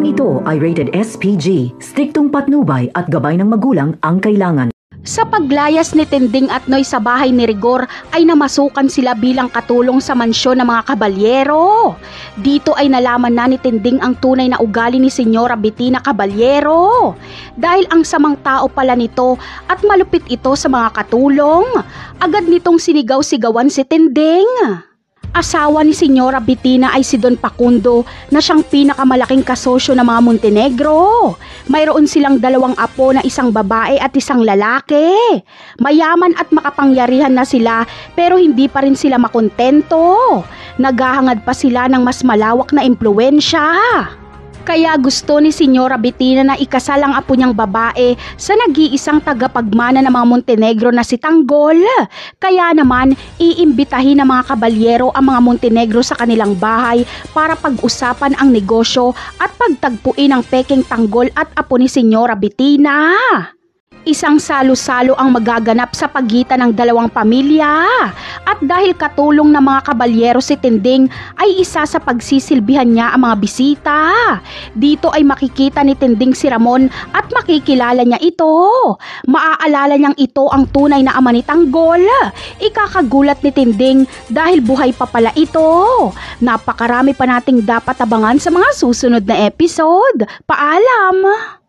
Programang ito ay rated SPG, striktong patnubay at gabay ng magulang ang kailangan. Sa paglayas ni Tinding at Noy sa bahay ni Rigor ay namasukan sila bilang katulong sa mansyon ng mga kabalyero. Dito ay nalaman na ni Tinding ang tunay na ugali ni Senyora Bettina Caballero. Dahil ang samang tao pala nito at malupit ito sa mga katulong, agad nitong sinigaw-sigawan si Tinding. Asawa ni Senyora Bettina ay si Don Facundo na siyang pinakamalaking kasosyo ng mga Montenegro. Mayroon silang 2 apo na isang babae at isang lalaki. Mayaman at makapangyarihan na sila pero hindi pa rin sila makontento. Naghahangad pa sila ng mas malawak na impluwensya. Kaya gusto ni Senyora Bettina na ikasal ang apo niyang babae sa nag-iisang tagapagmana ng mga Montenegro na si Tanggol. Kaya naman, iimbitahin ng mga kabalyero ang mga Montenegro sa kanilang bahay para pag-usapan ang negosyo at pagtagpuin ang peking Tanggol at apo ni Senyora Bettina. Isang salo-salo ang magaganap sa pagitan ng 2 pamilya. At dahil katulong ng mga kabalyero si Tinding ay isa sa pagsisilbihan niya ang mga bisita. Dito ay makikita ni Tinding si Ramon at makikilala niya ito. Maaalala niyang ito ang tunay na ama ni Tanggol. Ikakagulat ni Tinding dahil buhay pa pala ito. Napakarami pa nating dapat abangan sa mga susunod na episode. Paalam!